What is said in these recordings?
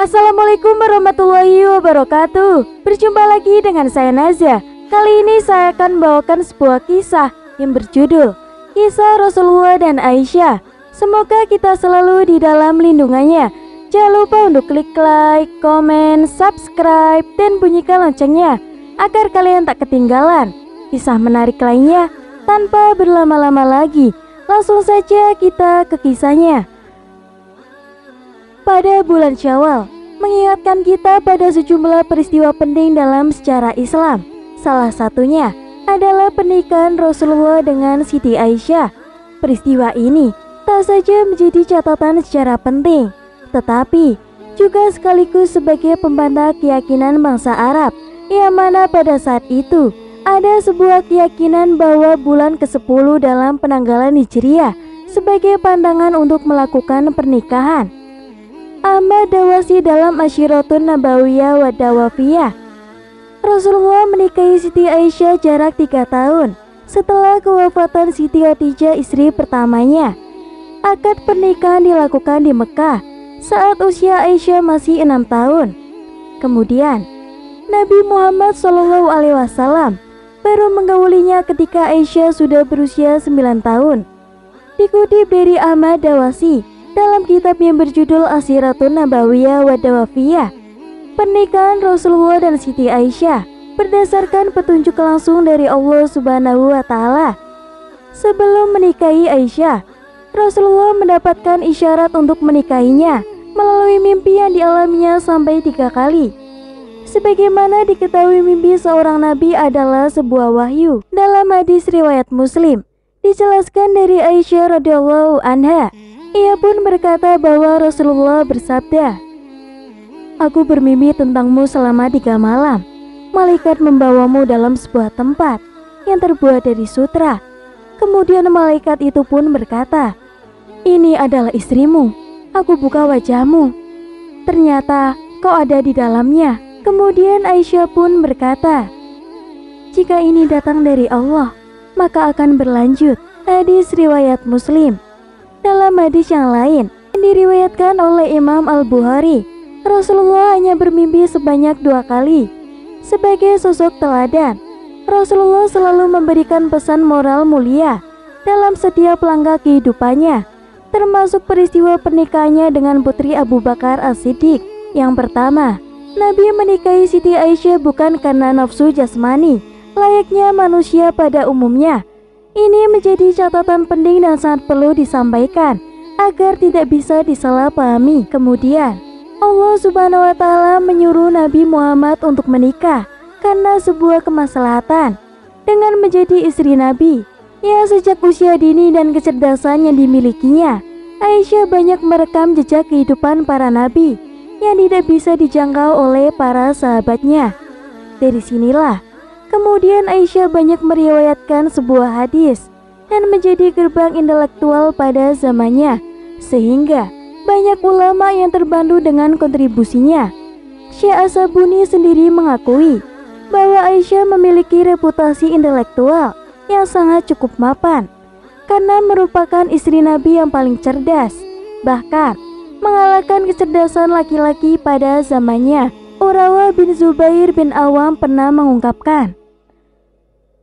Assalamualaikum warahmatullahi wabarakatuh. Berjumpa lagi dengan saya Nazia. Kali ini saya akan membawakan sebuah kisah yang berjudul Kisah Rasulullah dan Aisyah. Semoga kita selalu di dalam lindungannya. Jangan lupa untuk klik like, komen, subscribe, dan bunyikan loncengnya agar kalian tak ketinggalan kisah menarik lainnya. Tanpa berlama-lama lagi, langsung saja kita ke kisahnya. Pada bulan Syawal, mengingatkan kita pada sejumlah peristiwa penting dalam sejarah Islam. Salah satunya adalah pernikahan Rasulullah dengan Siti Aisyah. Peristiwa ini tak saja menjadi catatan sejarah penting, tetapi juga sekaligus sebagai pembantah keyakinan bangsa Arab, yang mana pada saat itu ada sebuah keyakinan bahwa bulan ke-10 dalam penanggalan Hijriah sebagai pandangan untuk melakukan pernikahan. Ahmad Dawasi dalam Asyiratun Nabawiyah wa Dawafiyah. Rasulullah menikahi Siti Aisyah jarak 3 tahun setelah kewafatan Siti Khadijah istri pertamanya. Akad pernikahan dilakukan di Mekah saat usia Aisyah masih 6 tahun. Kemudian Nabi Muhammad SAW baru menggaulinya ketika Aisyah sudah berusia 9 tahun. Dikutip dari Ahmad Dawasi dalam kitab yang berjudul Asyiratun Nabawiyah wa Dawafiyah, pernikahan Rasulullah dan Siti Aisyah berdasarkan petunjuk langsung dari Allah Subhanahu wa Ta'ala. Sebelum menikahi Aisyah, Rasulullah mendapatkan isyarat untuk menikahinya melalui mimpi yang dialaminya sampai 3 kali. Sebagaimana diketahui, mimpi seorang nabi adalah sebuah wahyu. Dalam hadis riwayat Muslim, dijelaskan dari Aisyah radhiyallahu anha, ia pun berkata bahwa Rasulullah bersabda, "Aku bermimpi tentangmu selama 3 malam. Malaikat membawamu dalam sebuah tempat yang terbuat dari sutra. Kemudian malaikat itu pun berkata, 'Ini adalah istrimu.' Aku buka wajahmu. Ternyata kau ada di dalamnya." Kemudian Aisyah pun berkata, "Jika ini datang dari Allah, maka akan berlanjut." Hadis riwayat Muslim. Dalam hadis yang lain yang diriwayatkan oleh Imam Al-Bukhari, Rasulullah hanya bermimpi sebanyak 2 kali. Sebagai sosok teladan, Rasulullah selalu memberikan pesan moral mulia dalam setiap langkah kehidupannya, termasuk peristiwa pernikahannya dengan putri Abu Bakar As-Siddiq. Yang pertama, Nabi menikahi Siti Aisyah bukan karena nafsu jasmani, layaknya manusia pada umumnya. Ini menjadi catatan penting dan sangat perlu disampaikan agar tidak bisa disalahpahami. Kemudian, Allah Subhanahu wa Ta'ala menyuruh Nabi Muhammad untuk menikah karena sebuah kemaslahatan dengan menjadi istri Nabi. Ya, sejak usia dini dan kecerdasan yang dimilikinya, Aisyah banyak merekam jejak kehidupan para nabi yang tidak bisa dijangkau oleh para sahabatnya. Dari sinilah kemudian Aisyah banyak meriwayatkan sebuah hadis dan menjadi gerbang intelektual pada zamannya, sehingga banyak ulama yang terbantu dengan kontribusinya. Syekh As-Sabuni sendiri mengakui bahwa Aisyah memiliki reputasi intelektual yang sangat cukup mapan karena merupakan istri Nabi yang paling cerdas, bahkan mengalahkan kecerdasan laki-laki pada zamannya. Urwah bin Zubair bin Awam pernah mengungkapkan,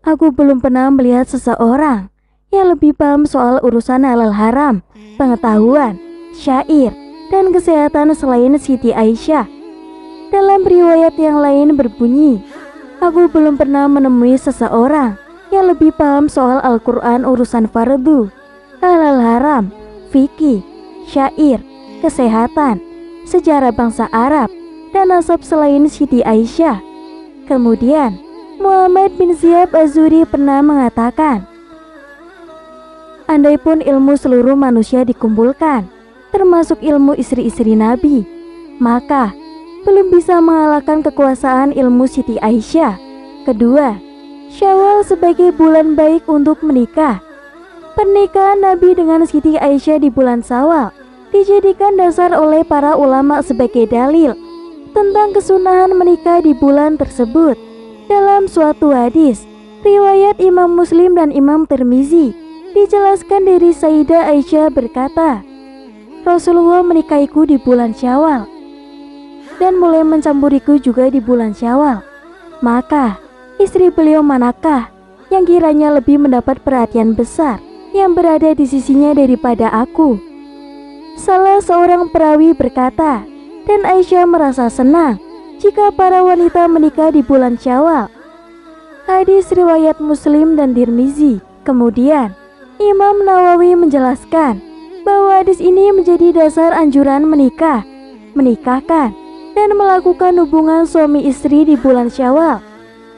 "Aku belum pernah melihat seseorang yang lebih paham soal urusan halal haram, pengetahuan, syair, dan kesehatan selain Siti Aisyah." Dalam riwayat yang lain berbunyi, "Aku belum pernah menemui seseorang yang lebih paham soal Al-Quran urusan fardu, halal haram, fikih, syair, kesehatan, sejarah bangsa Arab, dan nasab selain Siti Aisyah." Kemudian Muhammad bin Ziyad Az-Zuhri pernah mengatakan, "Andaipun ilmu seluruh manusia dikumpulkan, termasuk ilmu istri-istri Nabi, maka belum bisa mengalahkan kekuasaan ilmu Siti Aisyah." Kedua, Syawal sebagai bulan baik untuk menikah. Pernikahan Nabi dengan Siti Aisyah di bulan Syawal dijadikan dasar oleh para ulama sebagai dalil tentang kesunahan menikah di bulan tersebut. Dalam suatu hadis riwayat Imam Muslim dan Imam Tirmizi, dijelaskan dari Sayyidah Aisyah berkata, Rasulullah menikahiku di bulan Syawal dan mulai mencampuriku juga di bulan Syawal. Maka istri beliau manakah yang kiranya lebih mendapat perhatian besar yang berada di sisinya daripada aku?" Salah seorang perawi berkata, dan Aisyah merasa senang jika para wanita menikah di bulan Syawal. Hadis riwayat Muslim dan Tirmizi. Kemudian Imam Nawawi menjelaskan bahwa hadis ini menjadi dasar anjuran menikahkan dan melakukan hubungan suami istri di bulan Syawal.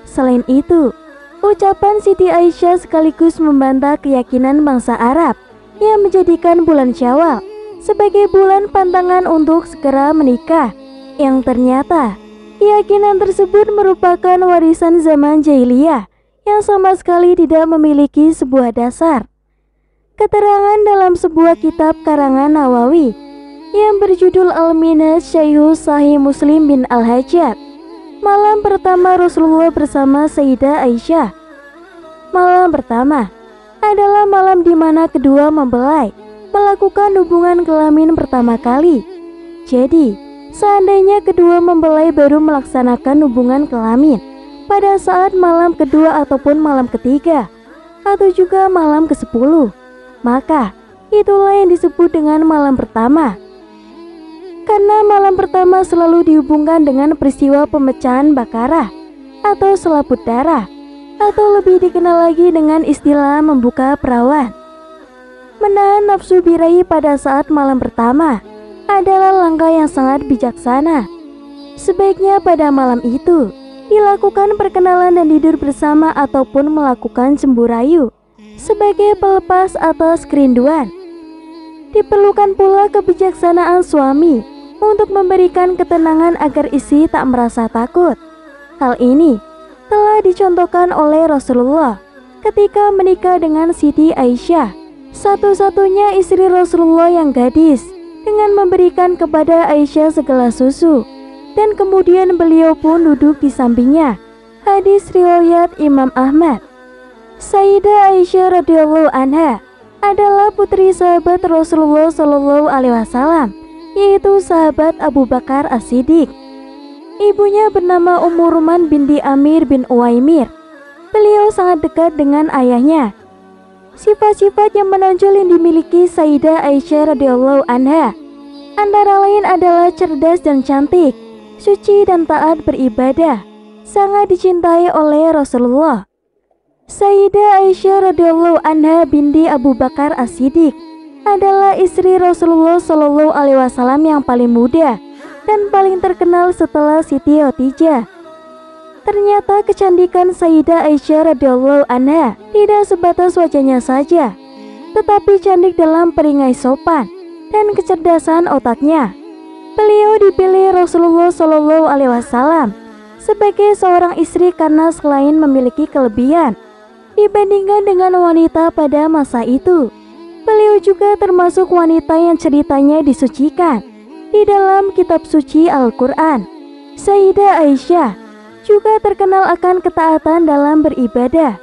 Selain itu, ucapan Siti Aisyah sekaligus membantah keyakinan bangsa Arab yang menjadikan bulan Syawal sebagai bulan pantangan untuk segera menikah, yang ternyata keyakinan tersebut merupakan warisan zaman jahiliyah yang sama sekali tidak memiliki sebuah dasar. Keterangan dalam sebuah kitab karangan Nawawi yang berjudul Al-Minhaj Syarh Sahih Muslim bin Al-Hajjaj, malam pertama Rasulullah bersama Sayyidah Aisyah. Malam pertama adalah malam di mana kedua mempelai melakukan hubungan kelamin pertama kali. Jadi, seandainya kedua mempelai baru melaksanakan hubungan kelamin pada saat malam kedua ataupun malam ketiga, atau juga malam ke-10, maka itulah yang disebut dengan malam pertama. Karena malam pertama selalu dihubungkan dengan peristiwa pemecahan Bakarah atau selaput darah, atau lebih dikenal lagi dengan istilah membuka perawan. Menahan nafsu birahi pada saat malam pertama adalah langkah yang sangat bijaksana. Sebaiknya pada malam itu dilakukan perkenalan dan tidur bersama ataupun melakukan cemburayu sebagai pelepas atas kerinduan. Diperlukan pula kebijaksanaan suami untuk memberikan ketenangan agar istri tak merasa takut. Hal ini telah dicontohkan oleh Rasulullah ketika menikah dengan Siti Aisyah, satu-satunya istri Rasulullah yang gadis, dengan memberikan kepada Aisyah segelas susu, dan kemudian beliau pun duduk di sampingnya. Hadis riwayat Imam Ahmad. Sayyidah Aisyah radhiyallahu anha adalah putri sahabat Rasulullah Shallallahu alaihi wasallam, yaitu sahabat Abu Bakar As-Siddiq. Ibunya bernama Ummu Ruman binti Amir bin Uwaimir. Beliau sangat dekat dengan ayahnya. Sifat-sifat yang menonjol yang dimiliki Sayyidah Aisyah radhiyallahu anha antara lain adalah cerdas dan cantik, suci dan taat beribadah, sangat dicintai oleh Rasulullah. Sayyidah Aisyah radhiyallahu anha binti Abu Bakar As-Siddiq adalah istri Rasulullah Shallallahu alaihi wasallam yang paling muda dan paling terkenal setelah Siti Khadijah. Ternyata kecantikan Sayyidah Aisyah radhiyallahu anha tidak sebatas wajahnya saja, tetapi cantik dalam perangai sopan dan kecerdasan otaknya. Beliau dipilih Rasulullah Shallallahu alaihi wasallam sebagai seorang istri karena selain memiliki kelebihan dibandingkan dengan wanita pada masa itu, beliau juga termasuk wanita yang ceritanya disucikan di dalam kitab suci Al-Quran. Sayyidah Aisyah juga terkenal akan ketaatan dalam beribadah.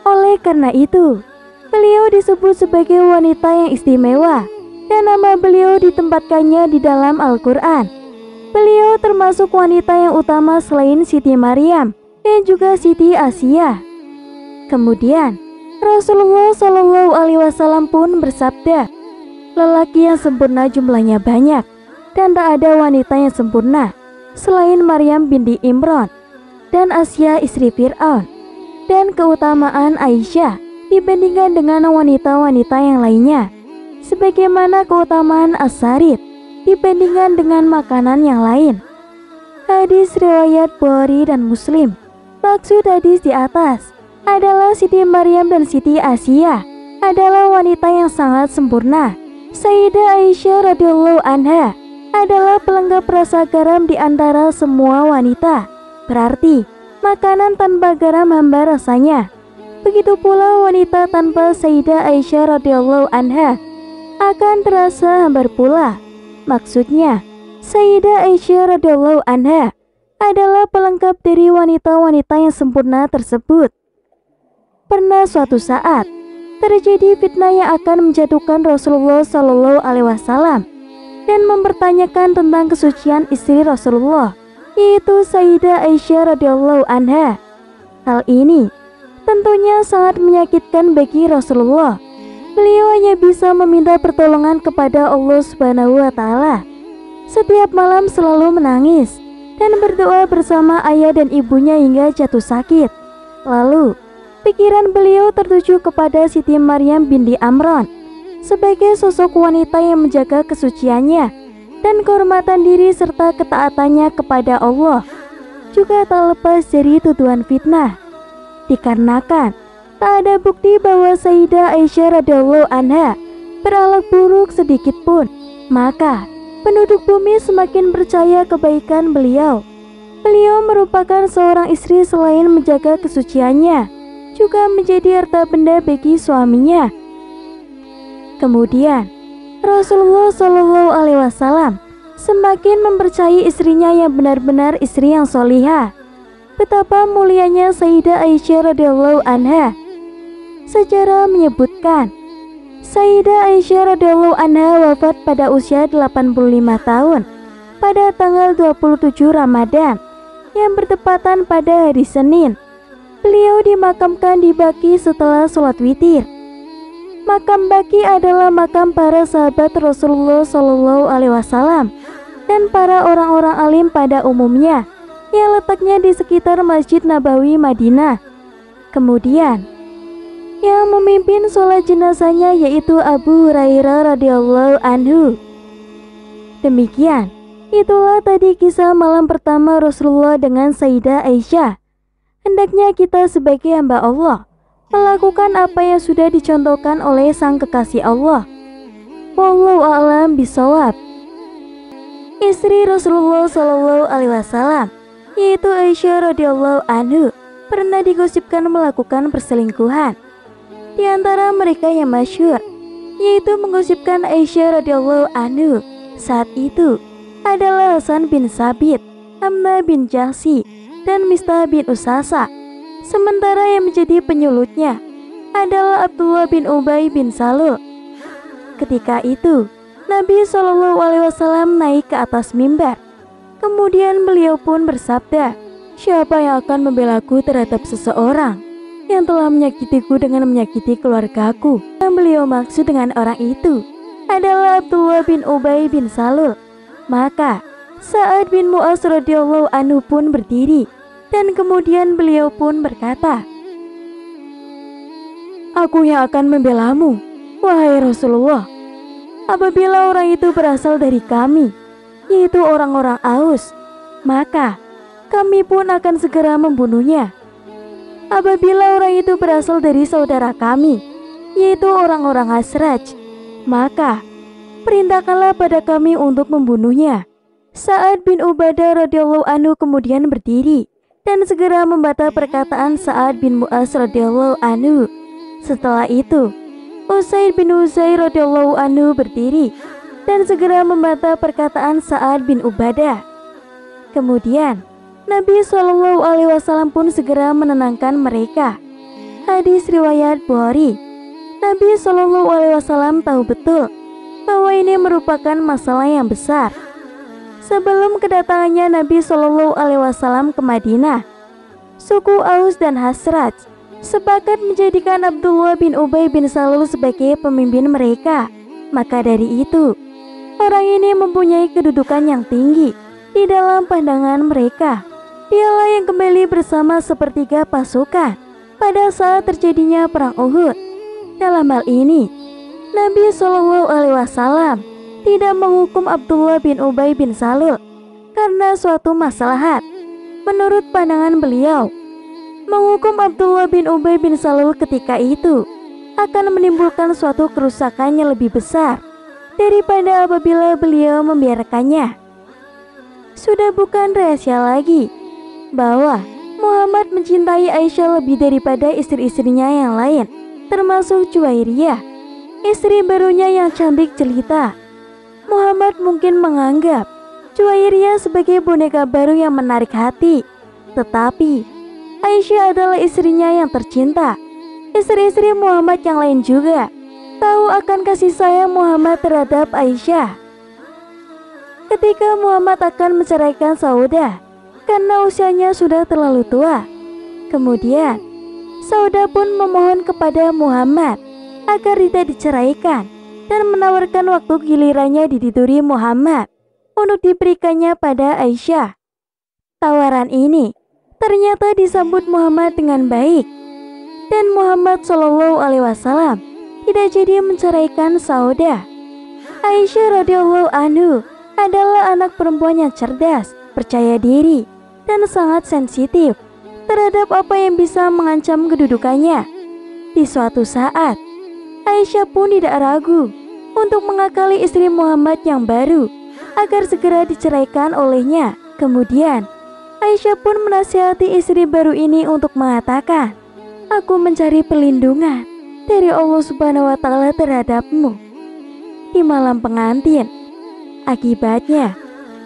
Oleh karena itu, beliau disebut sebagai wanita yang istimewa dan nama beliau ditempatkannya di dalam Al-Quran. Beliau termasuk wanita yang utama selain Siti Maryam dan juga Siti Asia. Kemudian Rasulullah Shallallahu alaihi wasallam pun bersabda, "Lelaki yang sempurna jumlahnya banyak dan tak ada wanita yang sempurna selain Maryam binti Imran dan Asia istri Fir'aun, dan keutamaan Aisyah dibandingkan dengan wanita-wanita yang lainnya sebagaimana keutamaan As-Sarid dibandingkan dengan makanan yang lain." Hadis riwayat Bukhari dan Muslim. Maksud hadis di atas adalah Siti Maryam dan Siti Asia adalah wanita yang sangat sempurna. Sayyidah Aisyah radhiyallahu anha adalah pelengkap rasa garam di antara semua wanita. Berarti makanan tanpa garam hambar rasanya. Begitu pula wanita tanpa Sayyidah Aisyah radhiyallahu anha akan terasa hambar pula. Maksudnya, Sayyidah Aisyah radhiyallahu anha adalah pelengkap dari wanita-wanita yang sempurna tersebut. Pernah suatu saat terjadi fitnah yang akan menjatuhkan Rasulullah Shallallahu alaihi wasallam dan mempertanyakan tentang kesucian istri Rasulullah, yaitu Sayyidah Aisyah radhiyallahu anha. Hal ini tentunya sangat menyakitkan bagi Rasulullah. Beliau hanya bisa meminta pertolongan kepada Allah Subhanahu wa Ta'ala. Setiap malam selalu menangis dan berdoa bersama ayah dan ibunya hingga jatuh sakit. Lalu, pikiran beliau tertuju kepada Siti Maryam binti Amran sebagai sosok wanita yang menjaga kesuciannya dan kehormatan diri serta ketaatannya kepada Allah, juga tak lepas dari tuduhan fitnah. Dikarenakan tak ada bukti bahwa Sayyidah Aisyah radhiyallahu anha berakhlak buruk sedikit pun, maka penduduk bumi semakin percaya kebaikan beliau. Beliau merupakan seorang istri selain menjaga kesuciannya, juga menjadi harta benda bagi suaminya. Kemudian, Rasulullah Shallallahu Alaihi Wasallam semakin mempercayai istrinya yang benar-benar istri yang solihah. Betapa mulianya Sayyidah Aisyah radhiyallahu anha. Sejarah menyebutkan, Sayyidah Aisyah radhiyallahu anha wafat pada usia 85 tahun pada tanggal 27 Ramadan yang bertepatan pada hari Senin. Beliau dimakamkan di Baqi setelah sholat witir. Makam Baqi adalah makam para sahabat Rasulullah Shallallahu Alaihi Wasallam dan para orang-orang alim pada umumnya yang letaknya di sekitar Masjid Nabawi Madinah. Kemudian, yang memimpin sholat jenazahnya yaitu Abu Hurairah radhiyallahu anhu. Demikian, itulah tadi kisah malam pertama Rasulullah dengan Sayyidah Aisyah. Hendaknya kita sebagai hamba Allah melakukan apa yang sudah dicontohkan oleh sang kekasih Allah. Wallahu a'lam bishawab. Istri Rasulullah Shallallahu Alaihi Wasallam, yaitu Aisyah radhiyallahu anhu, pernah digosipkan melakukan perselingkuhan. Di antara mereka yang masyhur, yaitu menggosipkan Aisyah radhiyallahu anhu saat itu adalah Hasan bin Sabit, Hamna bin Jahsy, dan Mistah bin Usasa. Sementara yang menjadi penyulutnya adalah Abdullah bin Ubay bin Salul. Ketika itu, Nabi Shallallahu Alaihi Wasallam naik ke atas mimbar. Kemudian beliau pun bersabda, "Siapa yang akan membelaku terhadap seseorang yang telah menyakitiku dengan menyakiti keluargaku?" Yang beliau maksud dengan orang itu adalah Abdullah bin Ubay bin Salul. Maka Sa'ad bin Mu'az radhiyallahu anhu pun berdiri, dan kemudian beliau pun berkata, "Aku yang akan membelamu, wahai Rasulullah. Apabila orang itu berasal dari kami, yaitu orang-orang Aus, maka kami pun akan segera membunuhnya. Apabila orang itu berasal dari saudara kami, yaitu orang-orang Khazraj, maka perintahkanlah pada kami untuk membunuhnya." Sa'ad bin Ubadah radhiyallahu anhu kemudian berdiri dan segera membantah perkataan Sa'ad bin Mu'az radhiyallahu anhu. Setelah itu, Usaid bin Huzair radhiyallahu anhu berdiri dan segera membantah perkataan Sa'ad bin Ubadah. Kemudian, Nabi Shallallahu Alaihi Wasallam pun segera menenangkan mereka. Hadis riwayat Bukhari. Nabi Shallallahu Alaihi Wasallam tahu betul bahwa ini merupakan masalah yang besar. Sebelum kedatangannya Nabi Shallallahu Alaihi Wasallam ke Madinah, suku Aus dan Khazraj sepakat menjadikan Abdullah bin Ubay bin Salul sebagai pemimpin mereka. Maka dari itu, orang ini mempunyai kedudukan yang tinggi di dalam pandangan mereka. Dialah yang kembali bersama sepertiga pasukan pada saat terjadinya perang Uhud. Dalam hal ini, Nabi Shallallahu Alaihi Wasallam tidak menghukum Abdullah bin Ubay bin Salul karena suatu maslahat. Menurut pandangan beliau, menghukum Abdullah bin Ubay bin Salul ketika itu akan menimbulkan suatu kerusakan yang lebih besar daripada apabila beliau membiarkannya. Sudah bukan rahasia lagi bahwa Muhammad mencintai Aisyah lebih daripada istri-istrinya yang lain, termasuk Juwairiyah, istri barunya yang cantik jelita. Muhammad mungkin menganggap Juwairiyah sebagai boneka baru yang menarik hati, tetapi Aisyah adalah istrinya yang tercinta. Istri-istri Muhammad yang lain juga tahu akan kasih sayang Muhammad terhadap Aisyah. ketika Muhammad akan menceraikan Saudah karena usianya sudah terlalu tua. Kemudian Saudah pun memohon kepada Muhammad agar tidak diceraikan dan menawarkan waktu gilirannya ditiduri Muhammad untuk diberikannya pada Aisyah. Tawaran ini ternyata disambut Muhammad dengan baik, dan Muhammad SAW tidak jadi menceraikan Saudah. Aisyah radhiyallahu anhu adalah anak perempuan yang cerdas, percaya diri, dan sangat sensitif terhadap apa yang bisa mengancam kedudukannya. Di suatu saat, Aisyah pun tidak ragu untuk mengakali istri Muhammad yang baru agar segera diceraikan olehnya. Kemudian, Aisyah pun menasihati istri baru ini untuk mengatakan, "Aku mencari perlindungan dari Allah Subhanahu wa Ta'ala terhadapmu." Di malam pengantin, akibatnya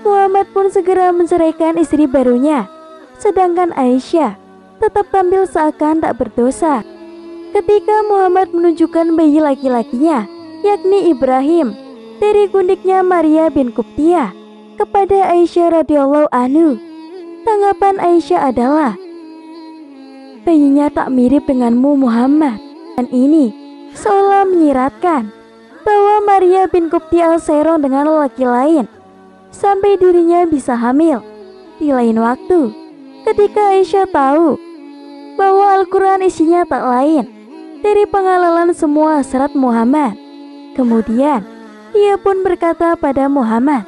Muhammad pun segera menceraikan istri barunya, sedangkan Aisyah tetap tampil seakan tak berdosa. Ketika Muhammad menunjukkan bayi laki-lakinya, yakni Ibrahim, dari gundiknya Maria bin Qibtiyah kepada Aisyah radhiyallahu anhu, tanggapan Aisyah adalah, "Bayinya tak mirip denganmu Muhammad." Dan ini seolah menyiratkan bahwa Maria bin Qibtiyah serong dengan lelaki lain sampai dirinya bisa hamil. Di lain waktu, ketika Aisyah tahu bahwa Al-Quran isinya tak lain dari penghalalan semua hasrat Muhammad, kemudian ia pun berkata pada Muhammad,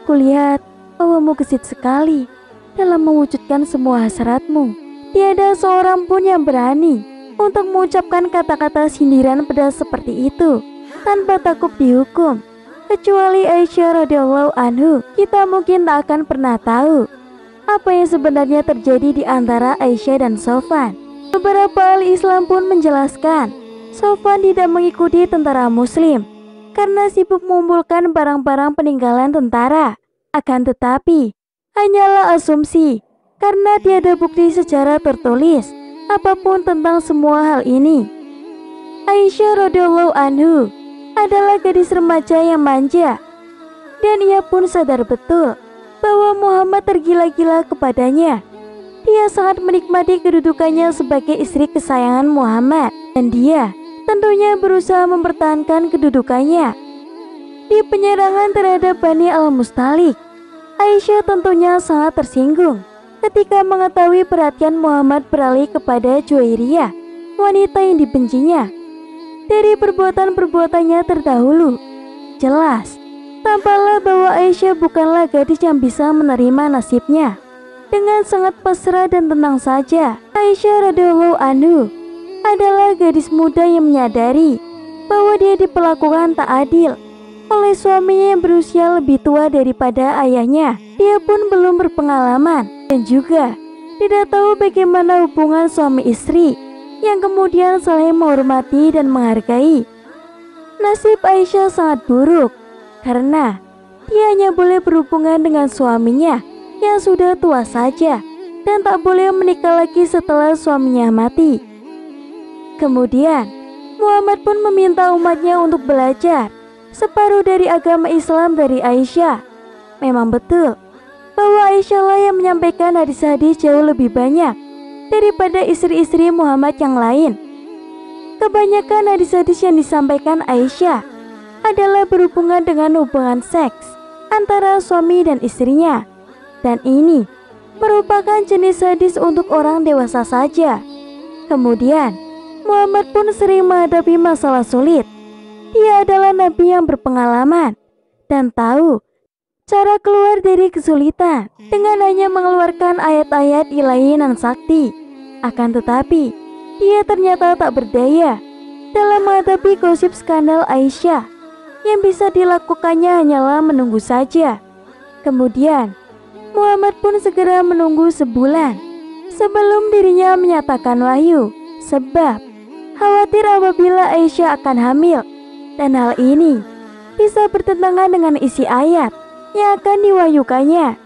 "Kulihat bahwamu gesit sekali dalam mewujudkan semua hasratmu. Tiada seorang pun yang berani untuk mengucapkan kata-kata sindiran pedas seperti itu tanpa takut dihukum. Kecuali Aisyah radhiyallahu anhu, kita mungkin tak akan pernah tahu apa yang sebenarnya terjadi di antara Aisyah dan Sofwan." Beberapa ahli Islam pun menjelaskan, Sofwan tidak mengikuti tentara Muslim karena sibuk mengumpulkan barang-barang peninggalan tentara. Akan tetapi, hanyalah asumsi karena tiada bukti secara tertulis apapun tentang semua hal ini. Aisyah radhiyallahu anhu adalah gadis remaja yang manja, dan ia pun sadar betul bahwa Muhammad tergila-gila kepadanya. Dia sangat menikmati kedudukannya sebagai istri kesayangan Muhammad, dan dia tentunya berusaha mempertahankan kedudukannya. Di penyerangan terhadap Bani Al-Mustalik, Aisyah tentunya sangat tersinggung ketika mengetahui perhatian Muhammad beralih kepada Juwairiyah, wanita yang dibencinya, dari perbuatan-perbuatannya terdahulu. Jelas, tampaklah bahwa Aisyah bukanlah gadis yang bisa menerima nasibnya. Dengan sangat pasrah dan tenang saja, Aisyah radhiyallahu anhu adalah gadis muda yang menyadari bahwa dia diperlakukan tak adil oleh suaminya yang berusia lebih tua daripada ayahnya. Dia pun belum berpengalaman dan juga tidak tahu bagaimana hubungan suami istri yang kemudian saling menghormati dan menghargai. Nasib Aisyah sangat buruk karena dia hanya boleh berhubungan dengan suaminya yang sudah tua saja dan tak boleh menikah lagi setelah suaminya mati. Kemudian Muhammad pun meminta umatnya untuk belajar separuh dari agama Islam dari Aisyah. Memang betul bahwa Aisyah lah yang menyampaikan hadis-hadis jauh lebih banyak daripada istri-istri Muhammad yang lain. Kebanyakan hadis-hadis yang disampaikan Aisyah adalah berhubungan dengan hubungan seks antara suami dan istrinya, dan ini merupakan jenis hadis untuk orang dewasa saja. Kemudian Muhammad pun sering menghadapi masalah sulit. Dia adalah nabi yang berpengalaman dan tahu cara keluar dari kesulitan dengan hanya mengeluarkan ayat-ayat ilahi nan sakti. Akan tetapi, dia ternyata tak berdaya dalam menghadapi gosip skandal Aisyah. Yang bisa dilakukannya hanyalah menunggu saja. Kemudian Muhammad pun segera menunggu sebulan sebelum dirinya menyatakan wahyu, sebab khawatir apabila Aisyah akan hamil, dan hal ini bisa bertentangan dengan isi ayat yang akan diwahyukannya.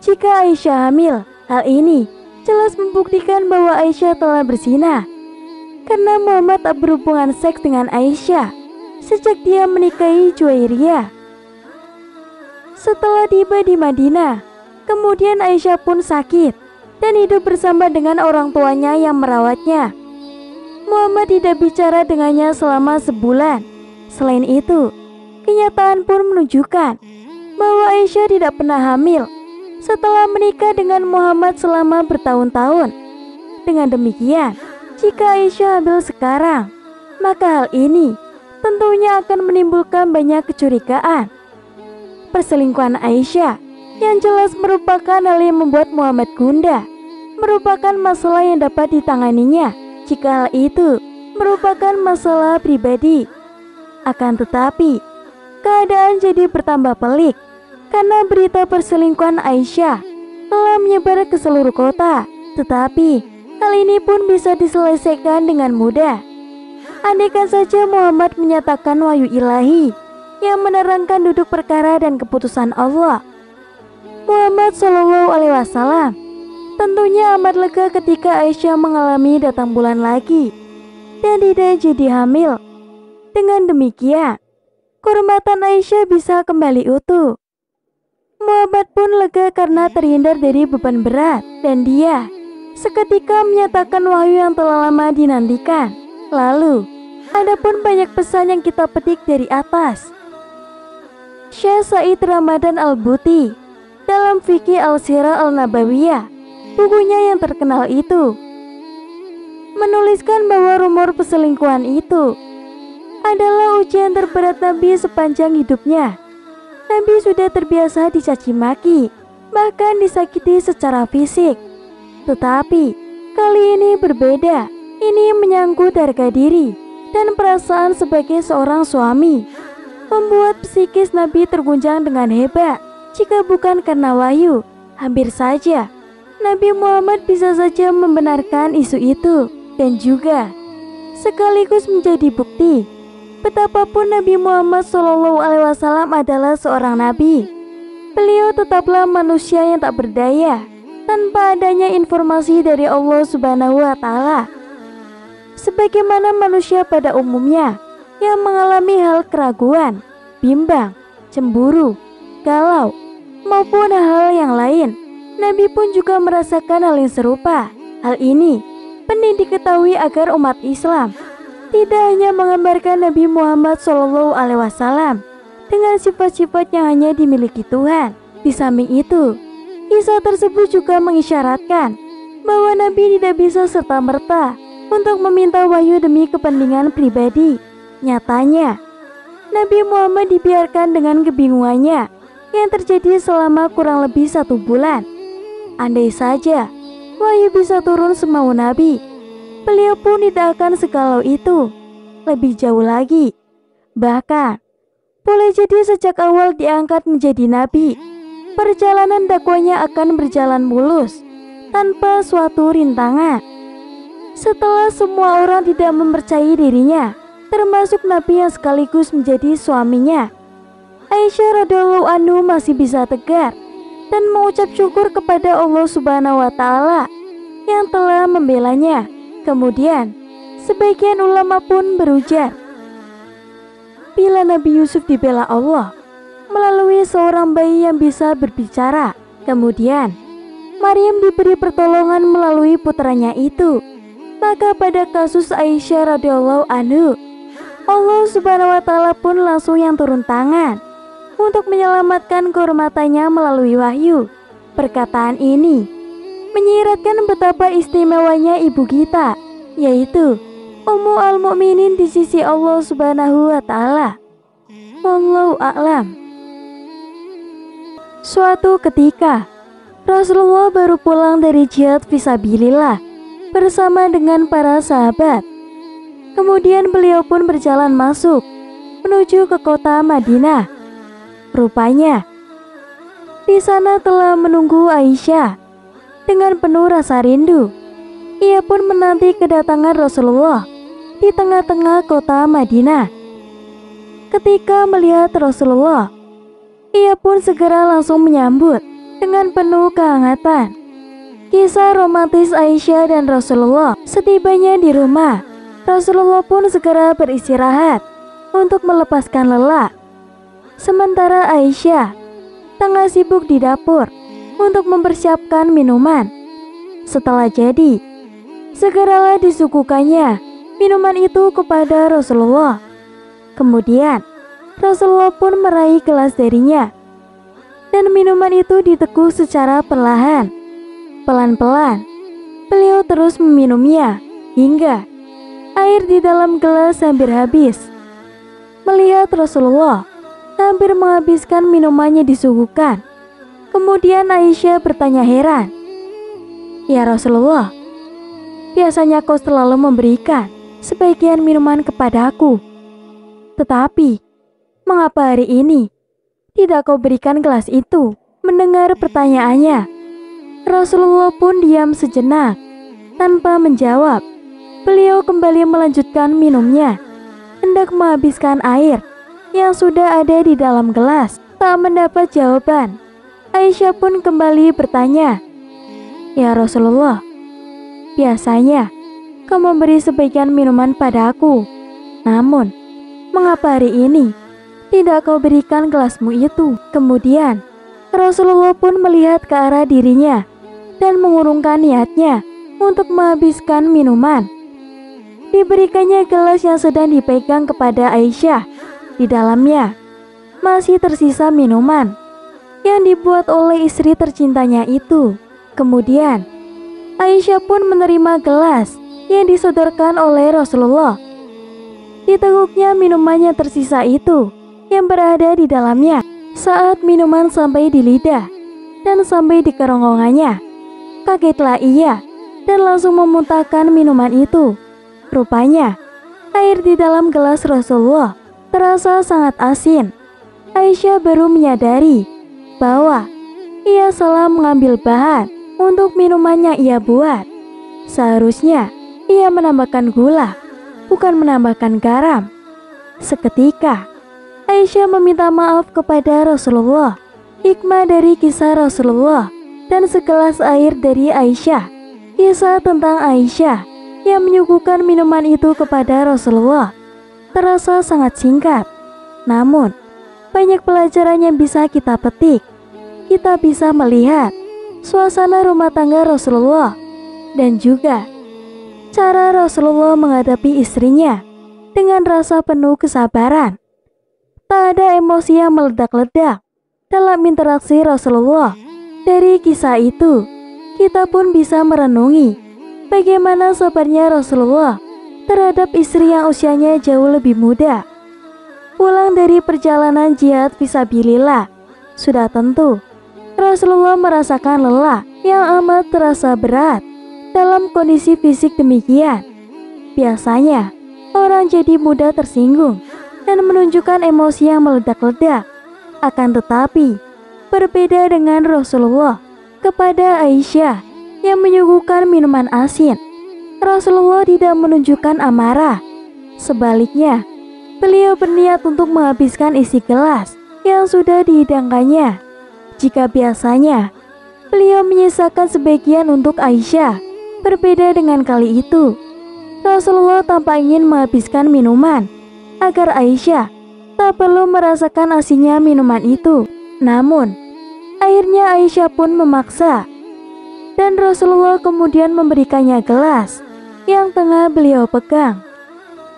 Jika Aisyah hamil, hal ini jelas membuktikan bahwa Aisyah telah berzina, karena Muhammad tak berhubungan seks dengan Aisyah sejak dia menikahi Juwairiyah. Setelah tiba di Madinah, kemudian Aisyah pun sakit dan hidup bersama dengan orang tuanya yang merawatnya. Muhammad tidak bicara dengannya selama sebulan. Selain itu, kenyataan pun menunjukkan bahwa Aisyah tidak pernah hamil setelah menikah dengan Muhammad selama bertahun-tahun. Dengan demikian, jika Aisyah hamil sekarang, maka hal ini tentunya akan menimbulkan banyak kecurigaan. Perselingkuhan Aisyah yang jelas merupakan hal yang membuat Muhammad gundah, merupakan masalah yang dapat ditanganinya jika hal itu merupakan masalah pribadi. Akan tetapi, keadaan jadi bertambah pelik karena berita perselingkuhan Aisyah telah menyebar ke seluruh kota. Tetapi, hal ini pun bisa diselesaikan dengan mudah. Andaikan saja Muhammad menyatakan wahyu ilahi yang menerangkan duduk perkara dan keputusan Allah. Muhammad SAW tentunya amat lega ketika Aisyah mengalami datang bulan lagi dan tidak jadi hamil. Dengan demikian, kehormatan Aisyah bisa kembali utuh. Muhammad pun lega karena terhindar dari beban berat dan dia seketika menyatakan wahyu yang telah lama dinantikan. Lalu, ada pun banyak pesan yang kita petik dari atas. Syekh Said Ramadan Al-Buti dalam Fikih Al-Sirah Al-Nabawiyah, bukunya yang terkenal itu, menuliskan bahwa rumor perselingkuhan itu adalah ujian terberat Nabi sepanjang hidupnya. Nabi sudah terbiasa dicaci maki, bahkan disakiti secara fisik. Tetapi kali ini berbeda. Ini menyangkut harga diri dan perasaan sebagai seorang suami, membuat psikis Nabi terguncang dengan hebat. Jika bukan karena wahyu, hampir saja Nabi Muhammad bisa saja membenarkan isu itu dan juga sekaligus menjadi bukti betapapun Nabi Muhammad SAW adalah seorang nabi. Beliau tetaplah manusia yang tak berdaya tanpa adanya informasi dari Allah Subhanahu wa Ta'ala. Sebagaimana manusia pada umumnya yang mengalami hal keraguan, bimbang, cemburu, galau, maupun hal-hal yang lain, Nabi pun juga merasakan hal yang serupa. Hal ini penting diketahui agar umat Islam tidak hanya menggambarkan Nabi Muhammad SAW dengan sifat-sifat yang hanya dimiliki Tuhan. Di samping itu, kisah tersebut juga mengisyaratkan bahwa Nabi tidak bisa serta-merta untuk meminta wahyu demi kepentingan pribadi. Nyatanya, Nabi Muhammad dibiarkan dengan kebingungannya yang terjadi selama kurang lebih 1 bulan. Andai saja wahyu bisa turun semau Nabi, beliau pun tidak akan segalau itu. Lebih jauh lagi, bahkan boleh jadi sejak awal diangkat menjadi nabi, perjalanan dakwanya akan berjalan mulus tanpa suatu rintangan. Setelah semua orang tidak mempercayai dirinya, termasuk Nabi yang sekaligus menjadi suaminya, Aisyah radhiyallahu anhu masih bisa tegar dan mengucap syukur kepada Allah Subhanahu wa Ta'ala yang telah membelanya. Kemudian, sebagian ulama pun berujar, bila Nabi Yusuf dibela Allah melalui seorang bayi yang bisa berbicara, kemudian Maryam diberi pertolongan melalui putranya itu, maka pada kasus Aisyah radhiyallahu anhu, Allah Subhanahu wa Ta'ala pun langsung yang turun tangan untuk menyelamatkan kehormatannya melalui wahyu. Perkataan ini menyiratkan betapa istimewanya ibu kita, yaitu Ummu al-Mu'minin di sisi Allah Subhanahu wa Ta'ala. Wallahu a'lam. Suatu ketika, Rasulullah baru pulang dari jihad fisabilillah bersama dengan para sahabat. Kemudian beliau pun berjalan masuk menuju ke kota Madinah. Rupanya di sana telah menunggu Aisyah dengan penuh rasa rindu. Ia pun menanti kedatangan Rasulullah di tengah-tengah kota Madinah. Ketika melihat Rasulullah, ia pun segera langsung menyambut dengan penuh kehangatan. Kisah romantis Aisyah dan Rasulullah. Setibanya di rumah, Rasulullah pun segera beristirahat untuk melepaskan lelah. Sementara Aisyah tengah sibuk di dapur untuk mempersiapkan minuman. Setelah jadi, segeralah disuguhkannya minuman itu kepada Rasulullah. Kemudian Rasulullah pun meraih gelas darinya, dan minuman itu diteguk secara perlahan. Pelan-pelan beliau terus meminumnya hingga air di dalam gelas hampir habis. Melihat Rasulullah hampir menghabiskan minumannya disuguhkan, kemudian Aisyah bertanya heran, "Ya Rasulullah, biasanya kau selalu memberikan sebagian minuman kepadaku. Tetapi, mengapa hari ini tidak kau berikan gelas itu?" Mendengar pertanyaannya, Rasulullah pun diam sejenak. Tanpa menjawab, beliau kembali melanjutkan minumnya, hendak menghabiskan air yang sudah ada di dalam gelas. Tak mendapat jawaban, Aisyah pun kembali bertanya, "Ya Rasulullah, biasanya kau memberi sebagian minuman padaku. Namun, mengapa hari ini tidak kau berikan gelasmu itu?" Kemudian, Rasulullah pun melihat ke arah dirinya dan mengurungkan niatnya untuk menghabiskan minuman. Diberikannya gelas yang sedang dipegang kepada Aisyah. Di dalamnya masih tersisa minuman yang dibuat oleh istri tercintanya itu. Kemudian, Aisyah pun menerima gelas yang disodorkan oleh Rasulullah. Diteguknya minumannya tersisa itu yang berada di dalamnya. Saat minuman sampai di lidah dan sampai di kerongkongannya, kagetlah ia dan langsung memuntahkan minuman itu. Rupanya, air di dalam gelas Rasulullah terasa sangat asin. Aisyah baru menyadari bahwa ia salah mengambil bahan untuk minumannya ia buat. Seharusnya ia menambahkan gula, bukan menambahkan garam. Seketika, Aisyah meminta maaf kepada Rasulullah. Hikmah dari kisah Rasulullah dan segelas air dari Aisyah. Kisah tentang Aisyah yang menyuguhkan minuman itu kepada Rasulullah terasa sangat singkat. Namun, banyak pelajaran yang bisa kita petik. Kita bisa melihat suasana rumah tangga Rasulullah dan juga cara Rasulullah menghadapi istrinya dengan rasa penuh kesabaran. Tak ada emosi yang meledak-ledak dalam interaksi Rasulullah. Dari kisah itu, kita pun bisa merenungi bagaimana sabarnya Rasulullah terhadap istri yang usianya jauh lebih muda. Pulang dari perjalanan jihad fisabilillah, sudah tentu Rasulullah merasakan lelah yang amat terasa berat. Dalam kondisi fisik demikian, biasanya orang jadi mudah tersinggung dan menunjukkan emosi yang meledak-ledak. Akan tetapi, berbeda dengan Rasulullah kepada Aisyah yang menyuguhkan minuman asin, Rasulullah tidak menunjukkan amarah. Sebaliknya, beliau berniat untuk menghabiskan isi gelas yang sudah dihidangkannya. Jika biasanya beliau menyisakan sebagian untuk Aisyah, berbeda dengan kali itu, Rasulullah tanpa ingin menghabiskan minuman agar Aisyah tak perlu merasakan asinnya minuman itu. Namun, akhirnya Aisyah pun memaksa, dan Rasulullah kemudian memberikannya gelas yang tengah beliau pegang.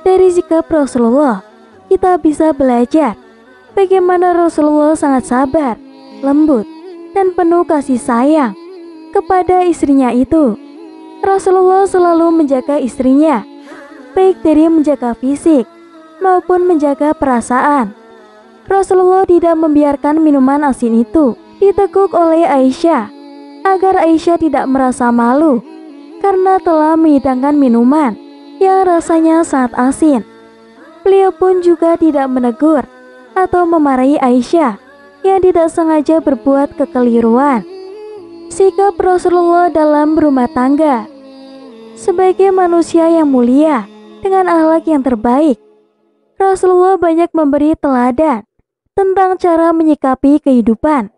Dari sikap Rasulullah, kita bisa belajar bagaimana Rasulullah sangat sabar, lembut, dan penuh kasih sayang kepada istrinya itu. Rasulullah selalu menjaga istrinya, baik dari menjaga fisik maupun menjaga perasaan. Rasulullah tidak membiarkan minuman asin itu diteguk oleh Aisyah, agar Aisyah tidak merasa malu karena telah menghidangkan minuman yang rasanya sangat asin. Beliau pun juga tidak menegur atau memarahi Aisyah yang tidak sengaja berbuat kekeliruan. Sikap Rasulullah dalam berumah tangga. Sebagai manusia yang mulia dengan akhlak yang terbaik, Rasulullah banyak memberi teladan tentang cara menyikapi kehidupan.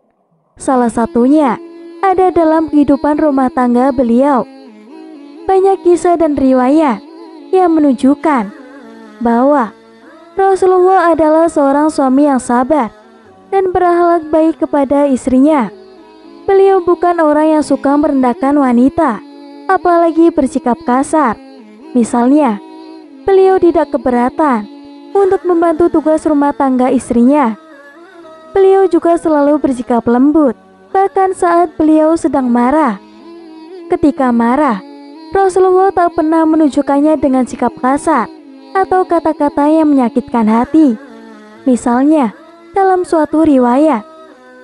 Salah satunya ada dalam kehidupan rumah tangga beliau. Banyak kisah dan riwayat yang menunjukkan bahwa Rasulullah adalah seorang suami yang sabar, dan berakhlak baik kepada istrinya. Beliau bukan orang yang suka merendahkan wanita, apalagi bersikap kasar. Misalnya, beliau tidak keberatan untuk membantu tugas rumah tangga istrinya. Beliau juga selalu bersikap lembut, bahkan saat beliau sedang marah. Ketika marah, Rasulullah tak pernah menunjukkannya dengan sikap kasar atau kata-kata yang menyakitkan hati. Misalnya, dalam suatu riwayat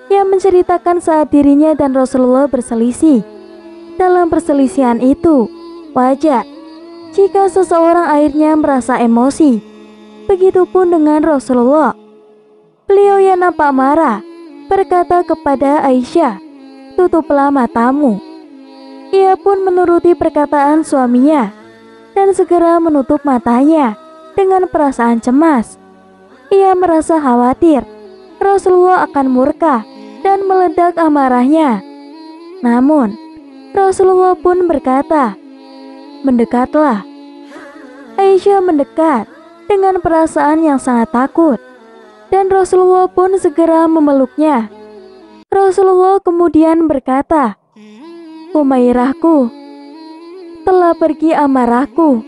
yang menceritakan saat dirinya dan Rasulullah berselisih. Dalam perselisihan itu, wajar jika seseorang akhirnya merasa emosi. Begitupun dengan Rasulullah. Beliau yang nampak marah berkata kepada Aisyah, "Tutuplah matamu." Ia pun menuruti perkataan suaminya dan segera menutup matanya dengan perasaan cemas. Ia merasa khawatir Rasulullah akan murka dan meledak amarahnya. Namun, Rasulullah pun berkata, "Mendekatlah." Aisyah mendekat dengan perasaan yang sangat takut, dan Rasulullah pun segera memeluknya. Rasulullah kemudian berkata, "Umairahku, telah pergi amarahku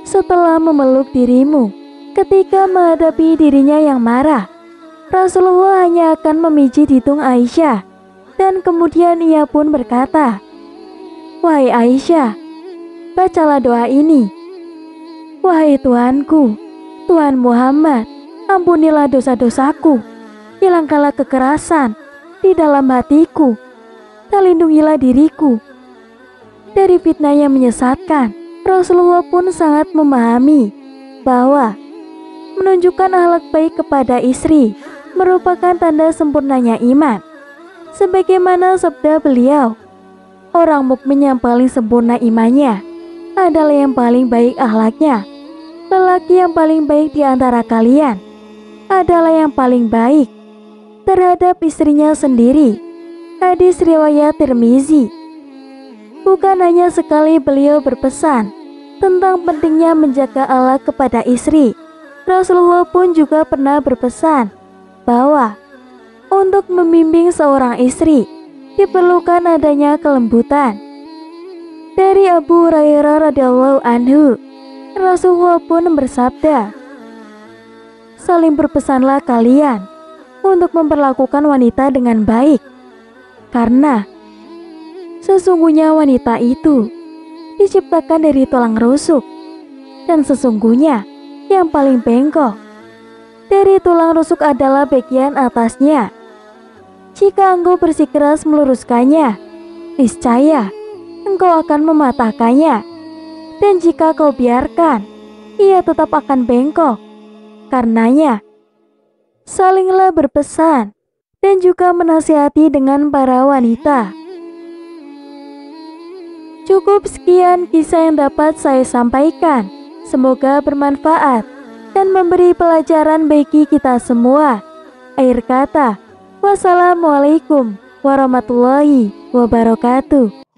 setelah memeluk dirimu." Ketika menghadapi dirinya yang marah, Rasulullah hanya akan memijit hidung Aisyah, dan kemudian ia pun berkata, "Wahai Aisyah, bacalah doa ini. Wahai Tuanku, Tuhan Muhammad, ampunilah dosa-dosaku, hilangkanlah kekerasan di dalam hatiku, dan lindungilah diriku dari fitnah yang menyesatkan." Rasulullah pun sangat memahami bahwa menunjukkan akhlak baik kepada istri merupakan tanda sempurnanya iman. Sebagaimana sabda beliau, "Orang mukmin yang paling sempurna imannya adalah yang paling baik akhlaknya. Lelaki yang paling baik di antara kalian adalah yang paling baik terhadap istrinya sendiri." Hadis riwayat Tirmizi. Bukan hanya sekali beliau berpesan tentang pentingnya menjaga akhlak kepada istri, Rasulullah pun juga pernah berpesan bahwa untuk membimbing seorang istri diperlukan adanya kelembutan. Dari Abu Hurairah radhiyallahu anhu, Rasulullah pun bersabda, "Saling berpesanlah kalian untuk memperlakukan wanita dengan baik, karena sesungguhnya wanita itu diciptakan dari tulang rusuk, dan sesungguhnya yang paling bengkok dari tulang rusuk adalah bagian atasnya. Jika engkau bersikeras meluruskannya, niscaya engkau akan mematahkannya. Dan jika kau biarkan, ia tetap akan bengkok. Karenanya, salinglah berpesan dan juga menasihati dengan para wanita." Cukup sekian kisah yang dapat saya sampaikan. Semoga bermanfaat dan memberi pelajaran bagi kita semua. Akhir kata, wassalamualaikum warahmatullahi wabarakatuh.